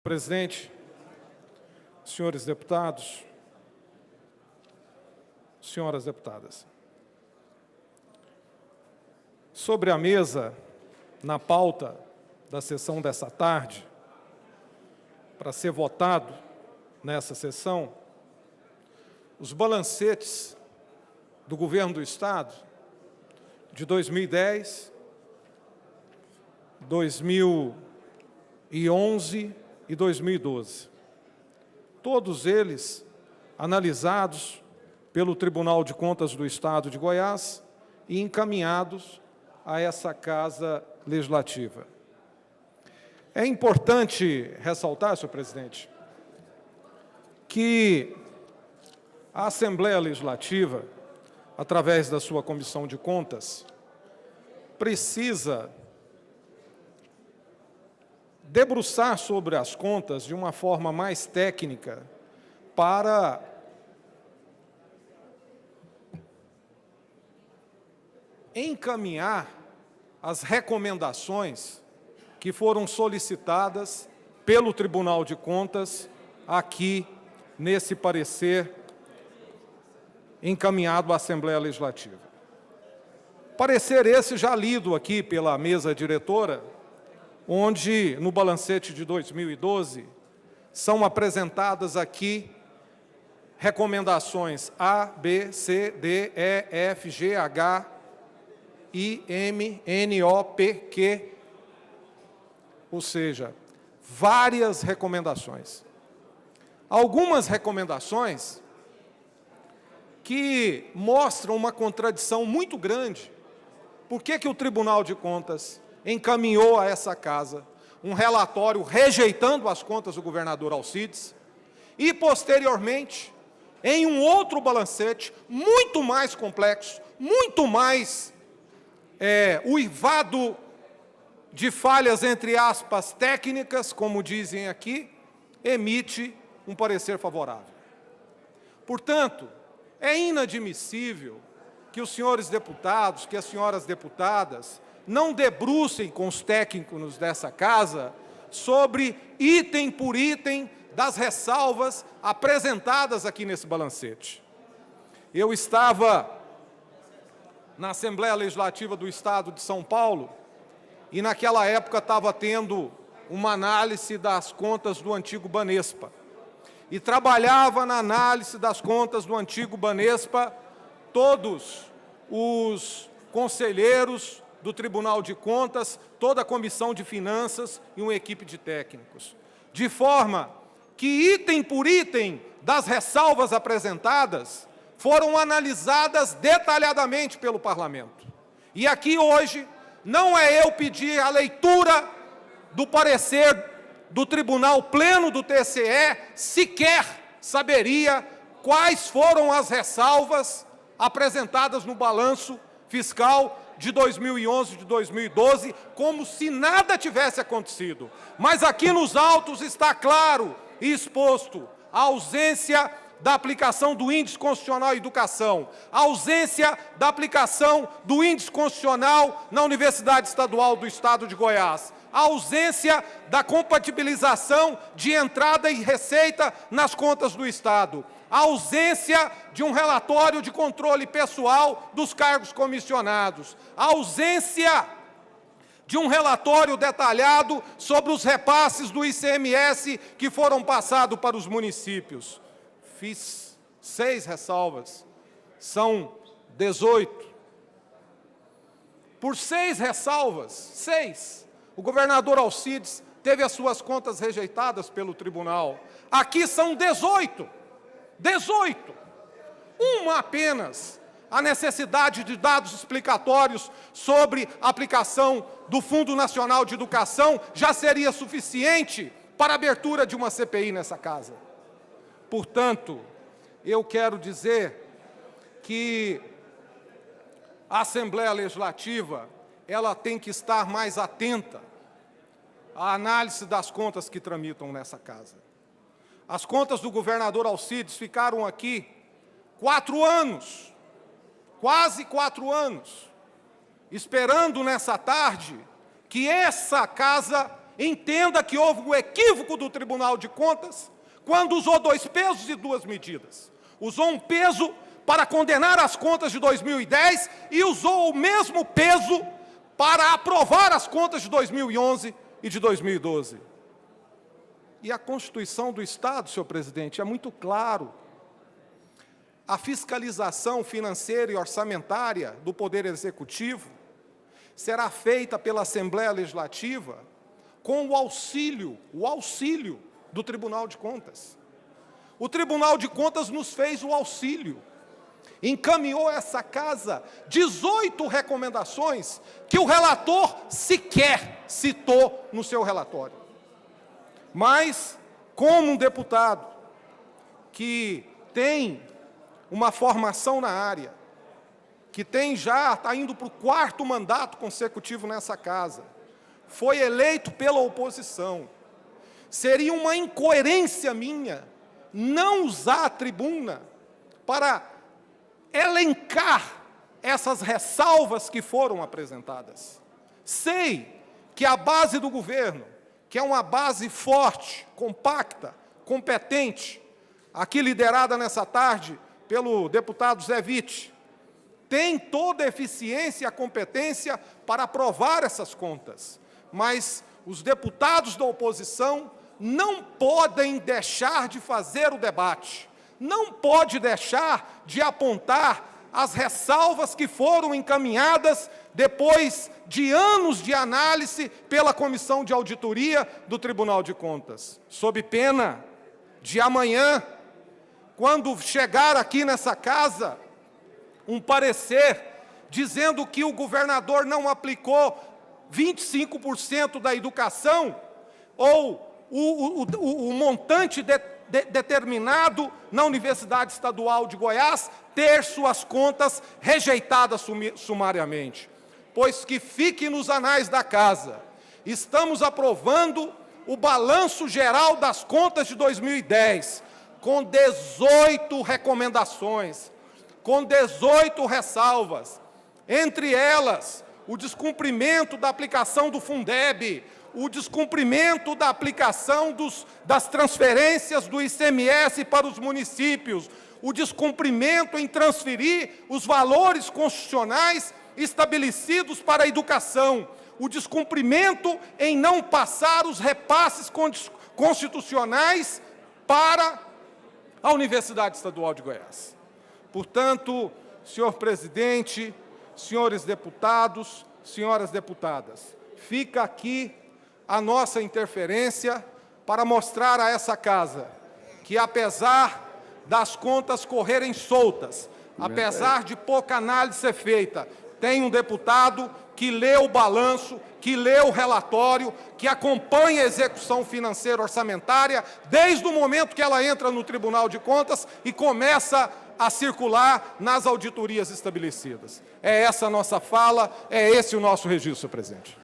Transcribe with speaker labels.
Speaker 1: Presidente, senhores deputados, senhoras deputadas. Sobre a mesa, na pauta da sessão dessa tarde, para ser votado nessa sessão, os balancetes do governo do Estado de 2010, 2011 e 2012. Todos eles analisados pelo Tribunal de Contas do Estado de Goiás e encaminhados a essa Casa Legislativa. É importante ressaltar, senhor presidente, que a Assembleia Legislativa, através da sua Comissão de Contas, precisa debruçar sobre as contas de uma forma mais técnica para encaminhar as recomendações que foram solicitadas pelo Tribunal de Contas aqui nesse parecer encaminhado à Assembleia Legislativa. Parecer esse já lido aqui pela mesa diretora, onde, no balancete de 2012, são apresentadas aqui recomendações A, B, C, D, E, F, G, H, I, M, N, O, P, Q, ou seja, várias recomendações. Algumas recomendações que mostram uma contradição muito grande. Por que o Tribunal de Contas encaminhou a essa Casa um relatório rejeitando as contas do governador Alcides e, posteriormente, em um outro balancete muito mais complexo, muito mais uivado de falhas, entre aspas, técnicas, como dizem aqui, emite um parecer favorável. Portanto, é inadmissível que os senhores deputados, que as senhoras deputadas, não debrucem com os técnicos dessa Casa sobre item por item das ressalvas apresentadas aqui nesse balancete. Eu estava na Assembleia Legislativa do Estado de São Paulo e naquela época estava tendo uma análise das contas do antigo Banespa. E trabalhava na análise das contas do antigo Banespa todos os conselheiros do Tribunal de Contas, toda a Comissão de Finanças e uma equipe de técnicos. De forma que, item por item das ressalvas apresentadas, foram analisadas detalhadamente pelo Parlamento. E aqui hoje, não é eu pedir a leitura do parecer do Tribunal Pleno do TCE, sequer saberia quais foram as ressalvas apresentadas no balanço fiscal de 2011 e de 2012, como se nada tivesse acontecido. Mas aqui nos autos está claro e exposto a ausência da aplicação do Índice Constitucional à Educação, a ausência da aplicação do Índice Constitucional na Universidade Estadual do Estado de Goiás, a ausência da compatibilização de entrada e receita nas contas do Estado, a ausência de um relatório de controle pessoal dos cargos comissionados, a ausência de um relatório detalhado sobre os repasses do ICMS que foram passados para os municípios. Fiz 6 ressalvas, são 18. Por 6 ressalvas, 6, o governador Alcides teve as suas contas rejeitadas pelo tribunal. Aqui são 18. 18. Uma apenas, a necessidade de dados explicatórios sobre a aplicação do Fundo Nacional de Educação já seria suficiente para a abertura de uma CPI nessa Casa. Portanto, eu quero dizer que a Assembleia Legislativa, ela tem que estar mais atenta à análise das contas que tramitam nessa Casa. As contas do governador Alcides ficaram aqui 4 anos, quase 4 anos, esperando nessa tarde que essa Casa entenda que houve um equívoco do Tribunal de Contas quando usou 2 pesos e 2 medidas. Usou um peso para condenar as contas de 2010 e usou o mesmo peso para aprovar as contas de 2011 e de 2012. E a Constituição do Estado, senhor presidente, é muito claro. A fiscalização financeira e orçamentária do Poder Executivo será feita pela Assembleia Legislativa com o auxílio do Tribunal de Contas. O Tribunal de Contas nos fez o auxílio, encaminhou a essa casa 18 recomendações que o relator sequer citou no seu relatório. Mas, como um deputado que tem uma formação na área, que está indo para o 4º mandato consecutivo nessa casa, foi eleito pela oposição, seria uma incoerência minha não usar a tribuna para elencar essas ressalvas que foram apresentadas. Sei que a base do governo, que é uma base forte, compacta, competente, aqui liderada nessa tarde pelo deputado Zé Witt, tem toda a eficiência e a competência para aprovar essas contas. Mas os deputados da oposição não podem deixar de fazer o debate, não pode deixar de apontar as ressalvas que foram encaminhadas depois de anos de análise pela Comissão de Auditoria do Tribunal de Contas, sob pena de amanhã, quando chegar aqui nessa casa um parecer dizendo que o governador não aplicou 25% da educação, ou o montante determinado na Universidade Estadual de Goiás ter suas contas rejeitadas sumariamente. Pois que fique nos anais da casa, estamos aprovando o balanço geral das contas de 2010, com 18 recomendações, com 18 ressalvas, entre elas o descumprimento da aplicação do Fundeb, o descumprimento da aplicação das transferências do ICMS para os municípios, o descumprimento em transferir os valores constitucionais estabelecidos para a educação, o descumprimento em não passar os repasses constitucionais para a Universidade Estadual de Goiás. Portanto, senhor presidente, senhores deputados, senhoras deputadas, fica aqui a nossa interferência para mostrar a essa casa que, apesar das contas correrem soltas, apesar de pouca análise ser feita, tem um deputado que lê o balanço, que lê o relatório, que acompanha a execução financeira orçamentária desde o momento que ela entra no Tribunal de Contas e começa a circular nas auditorias estabelecidas. É essa a nossa fala, é esse o nosso registro, senhor presidente.